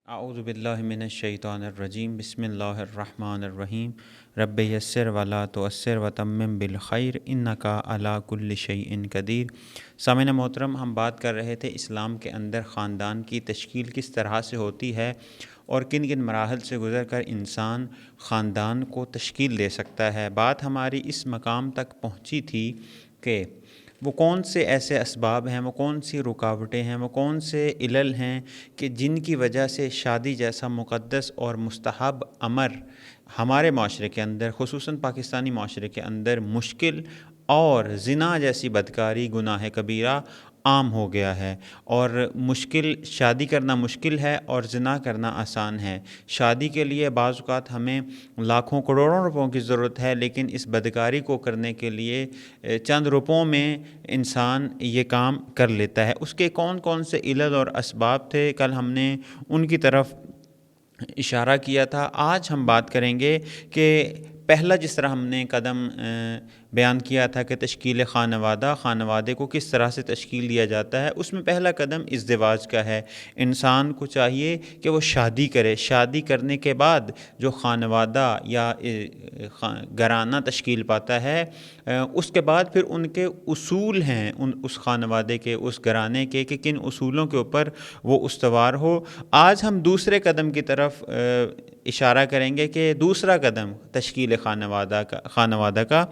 اعوذ باللہ من الشیطان الرجیم بسم اللہ الرحمن الرحیم رب یسر ولا تعسر وتمم بالخیر انک علی کل شیء قدیر۔ سامعین محترم، ہم بات کر رہے تھے اسلام کے اندر خاندان کی تشکیل کس طرح سے ہوتی ہے اور کن کن مراحل سے گزر کر انسان خاندان کو تشکیل دے سکتا ہے۔ بات ہماری اس مقام تک پہنچی تھی کہ وہ کون سے ایسے اسباب ہیں، وہ کون سی رکاوٹیں ہیں، وہ کون سے علل ہیں کہ جن کی وجہ سے شادی جیسا مقدس اور مستحب امر ہمارے معاشرے کے اندر، خصوصاً پاکستانی معاشرے کے اندر مشکل اور زنا جیسی بدکاری گناہ کبیرہ عام ہو گیا ہے۔ اور شادی کرنا مشکل ہے اور زنا کرنا آسان ہے۔ شادی کے لیے بعض اوقات ہمیں لاکھوں کروڑوں روپوں کی ضرورت ہے، لیکن اس بدکاری کو کرنے کے لیے چند روپوں میں انسان یہ کام کر لیتا ہے۔ اس کے کون کون سے علل اور اسباب تھے، کل ہم نے ان کی طرف اشارہ کیا تھا۔ آج ہم بات کریں گے کہ پہلا جس طرح ہم نے قدم بیان کیا تھا کہ تشکیل خانوادے کو کس طرح سے تشکیل دیا جاتا ہے، اس میں پہلا قدم ازدواج کا ہے۔ انسان کو چاہیے کہ وہ شادی کرے، شادی کرنے کے بعد جو خانوادہ یا گھرانہ تشکیل پاتا ہے، اس کے بعد پھر ان کے اصول ہیں، اس خانوادے کے، اس گھرانے کے، کہ کن اصولوں کے اوپر وہ استوار ہو۔ آج ہم دوسرے قدم کی طرف اشارہ کریں گے کہ دوسرا قدم تشکیل خانوادہ کا،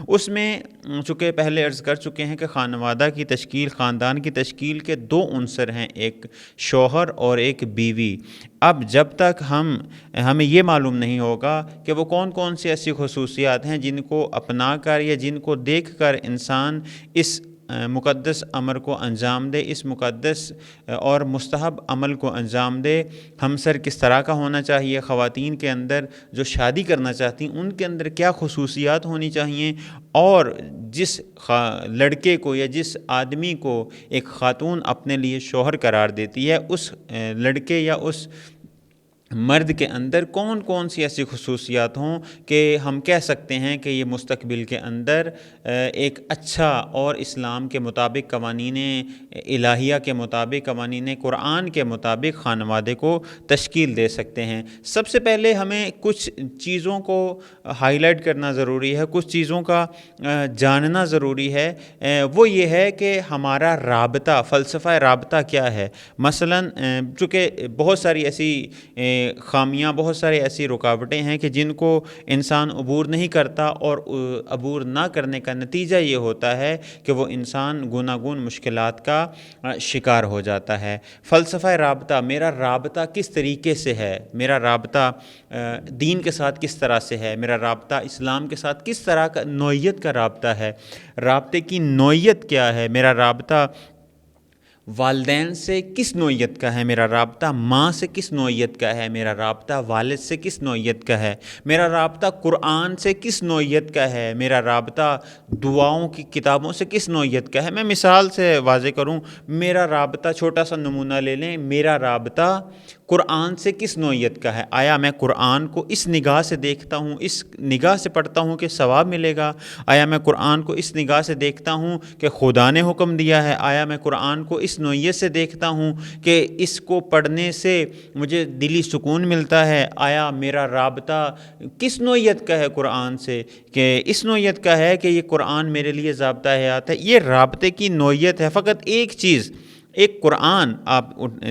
اس میں چونکہ پہلے عرض کر چکے ہیں کہ خانوادہ کی تشکیل، خاندان کی تشکیل کے دو عنصر ہیں، ایک شوہر اور ایک بیوی۔ اب جب تک ہمیں یہ معلوم نہیں ہوگا کہ وہ کون کون سی ایسی خصوصیات ہیں جن کو اپنا کر یا جن کو دیکھ کر انسان اس مقدس امر کو انجام دے، اس مقدس اور مستحب عمل کو انجام دے، ہمسر کس طرح کا ہونا چاہیے، خواتین کے اندر جو شادی کرنا چاہتی ہیں ان کے اندر کیا خصوصیات ہونی چاہیے، اور جس لڑکے کو یا جس آدمی کو ایک خاتون اپنے لیے شوہر قرار دیتی ہے، اس لڑکے یا اس مرد کے اندر کون کون سی ایسی خصوصیات ہوں کہ ہم کہہ سکتے ہیں کہ یہ مستقبل کے اندر ایک اچھا اور اسلام کے مطابق، قوانین الہیہ کے مطابق، قوانین قرآن کے مطابق خانوادے کو تشکیل دے سکتے ہیں۔ سب سے پہلے ہمیں کچھ چیزوں کو ہائی لائٹ کرنا ضروری ہے، کچھ چیزوں کا جاننا ضروری ہے۔ وہ یہ ہے کہ ہمارا رابطہ، فلسفہ رابطہ کیا ہے۔ مثلاً چونکہ بہت ساری ایسی خامیاں، بہت سارے ایسی رکاوٹیں ہیں کہ جن کو انسان عبور نہیں کرتا، اور عبور نہ کرنے کا نتیجہ یہ ہوتا ہے کہ وہ انسان گوناگون مشکلات کا شکار ہو جاتا ہے۔ فلسفہ رابطہ، میرا رابطہ کس طریقے سے ہے، میرا رابطہ دین کے ساتھ کس طرح سے ہے، میرا رابطہ اسلام کے ساتھ کس طرح کا نوعیت کا رابطہ ہے، رابطے کی نوعیت کیا ہے، میرا رابطہ والدین سے کس نوعیت کا ہے، میرا رابطہ ماں سے کس نوعیت کا ہے، میرا رابطہ والد سے کس نوعیت کا ہے، میرا رابطہ قرآن سے کس نوعیت کا ہے، میرا رابطہ دعاؤں کی کتابوں سے کس نوعیت کا ہے۔ میں مثال سے واضح کروں، میرا رابطہ، چھوٹا سا نمونہ لے لیں، میرا رابطہ قرآن سے کس نوعیت کا ہے۔ آیا میں قرآن کو اس نگاہ سے دیکھتا ہوں، اس نگاہ سے پڑھتا ہوں کہ ثواب ملے گا؟ آیا میں قرآن کو اس نگاہ سے دیکھتا ہوں کہ خدا نے حکم دیا ہے؟ آیا میں قرآن کو اس نوعیت سے دیکھتا ہوں کہ اس کو پڑھنے سے مجھے دلی سکون ملتا ہے؟ آیا میرا رابطہ کس نوعیت کا ہے قرآن سے، کہ اس نوعیت کا ہے کہ یہ قرآن میرے لیے ضابطہ حیات ہے؟ یہ رابطے کی نوعیت ہے۔ فقط ایک چیز، ایک قرآن آپ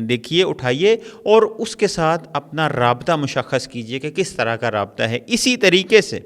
دیکھیے، اٹھائیے اور اس کے ساتھ اپنا رابطہ مشخص کیجئے کہ کس طرح کا رابطہ ہے۔ اسی طریقے سے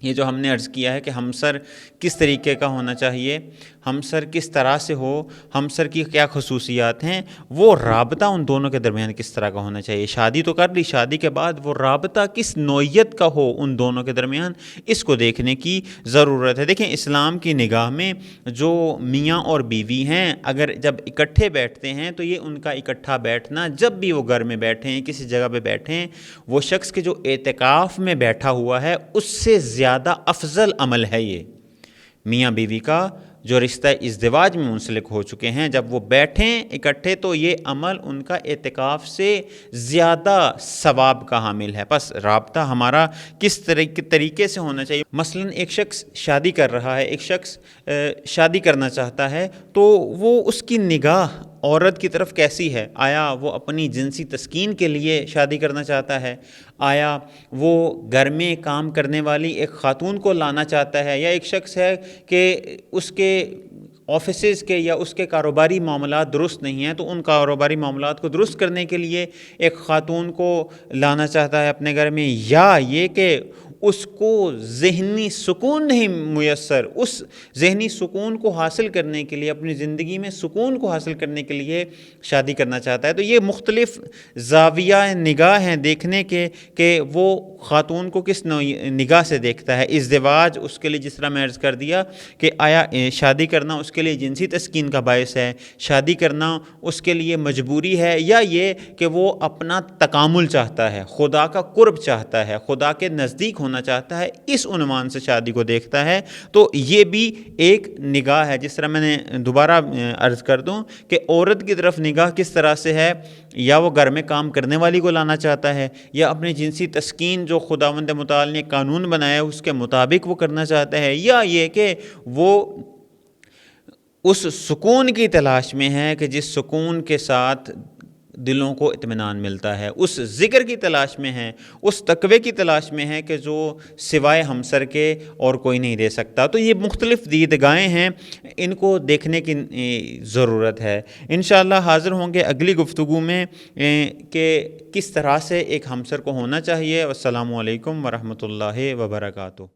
یہ جو ہم نے عرض کیا ہے کہ ہمسر کس طریقے کا ہونا چاہیے، ہمسر کس طرح سے ہو، ہمسر کی کیا خصوصیات ہیں، وہ رابطہ ان دونوں کے درمیان کس طرح کا ہونا چاہیے۔ شادی تو کر لی، شادی کے بعد وہ رابطہ کس نوعیت کا ہو ان دونوں کے درمیان، اس کو دیکھنے کی ضرورت ہے۔ دیکھیں، اسلام کی نگاہ میں جو میاں اور بیوی ہیں، اگر جب اکٹھے بیٹھتے ہیں تو یہ ان کا اکٹھا بیٹھنا، جب بھی وہ گھر میں بیٹھیں، کسی جگہ پہ بیٹھیں، وہ شخص کے جو اعتکاف میں بیٹھا ہوا ہے اس سے زیادہ افضل عمل ہے۔ یہ میاں بیوی کا جو رشتہ ازدواج میں منسلک ہو چکے ہیں، جب وہ بیٹھیں اکٹھے تو یہ عمل ان کا اعتکاف سے زیادہ ثواب کا حامل ہے۔ بس رابطہ ہمارا کس طریقے سے ہونا چاہیے۔ مثلاً ایک شخص شادی کر رہا ہے، ایک شخص شادی کرنا چاہتا ہے، تو وہ اس کی نگاہ عورت کی طرف کیسی ہے، آیا وہ اپنی جنسی تسکین کے لیے شادی کرنا چاہتا ہے، آیا وہ گھر میں کام کرنے والی ایک خاتون کو لانا چاہتا ہے، یا ایک شخص ہے کہ اس کے آفیسز کے یا اس کے کاروباری معاملات درست نہیں ہیں تو ان کاروباری معاملات کو درست کرنے کے لیے ایک خاتون کو لانا چاہتا ہے اپنے گھر میں، یا یہ کہ اس کو ذہنی سکون نہیں میسر، اس ذہنی سکون کو حاصل کرنے کے لیے، اپنی زندگی میں سکون کو حاصل کرنے کے لیے شادی کرنا چاہتا ہے۔ تو یہ مختلف زاویہ نگاہ ہیں دیکھنے کے کہ وہ خاتون کو کس نگاہ سے دیکھتا ہے۔ ازدواج اس کے لیے، جس طرح میں عرض کر دیا کہ آیا شادی کرنا اس کے لیے جنسی تسکین کا باعث ہے، شادی کرنا اس کے لیے مجبوری ہے، یا یہ کہ وہ اپنا تکامل چاہتا ہے، خدا کا قرب چاہتا ہے، خدا کے نزدیک ہونا چاہتا ہے، اس عنوان سے شادی کو دیکھتا ہے۔ تو یہ بھی ایک نگاہ ہے۔ جس طرح میں نے دوبارہ عرض کر دوں کہ عورت کی طرف نگاہ کس طرح سے ہے، یا وہ گھر میں کام کرنے والی کو لانا چاہتا ہے، یا اپنی جنسی تسکین جو خداوند متعال نے قانون بنایا ہے اس کے مطابق وہ کرنا چاہتا ہے، یا یہ کہ وہ اس سکون کی تلاش میں ہے کہ جس سکون کے ساتھ دلوں کو اطمینان ملتا ہے، اس ذکر کی تلاش میں ہے، اس تقوی کی تلاش میں ہے کہ جو سوائے ہمسر کے اور کوئی نہیں دے سکتا۔ تو یہ مختلف دیدگاہیں ہیں، ان کو دیکھنے کی ضرورت ہے۔ انشاءاللہ حاضر ہوں گے اگلی گفتگو میں کہ کس طرح سے ایک ہمسر کو ہونا چاہیے۔ والسلام علیکم ورحمۃ اللہ وبرکاتہ۔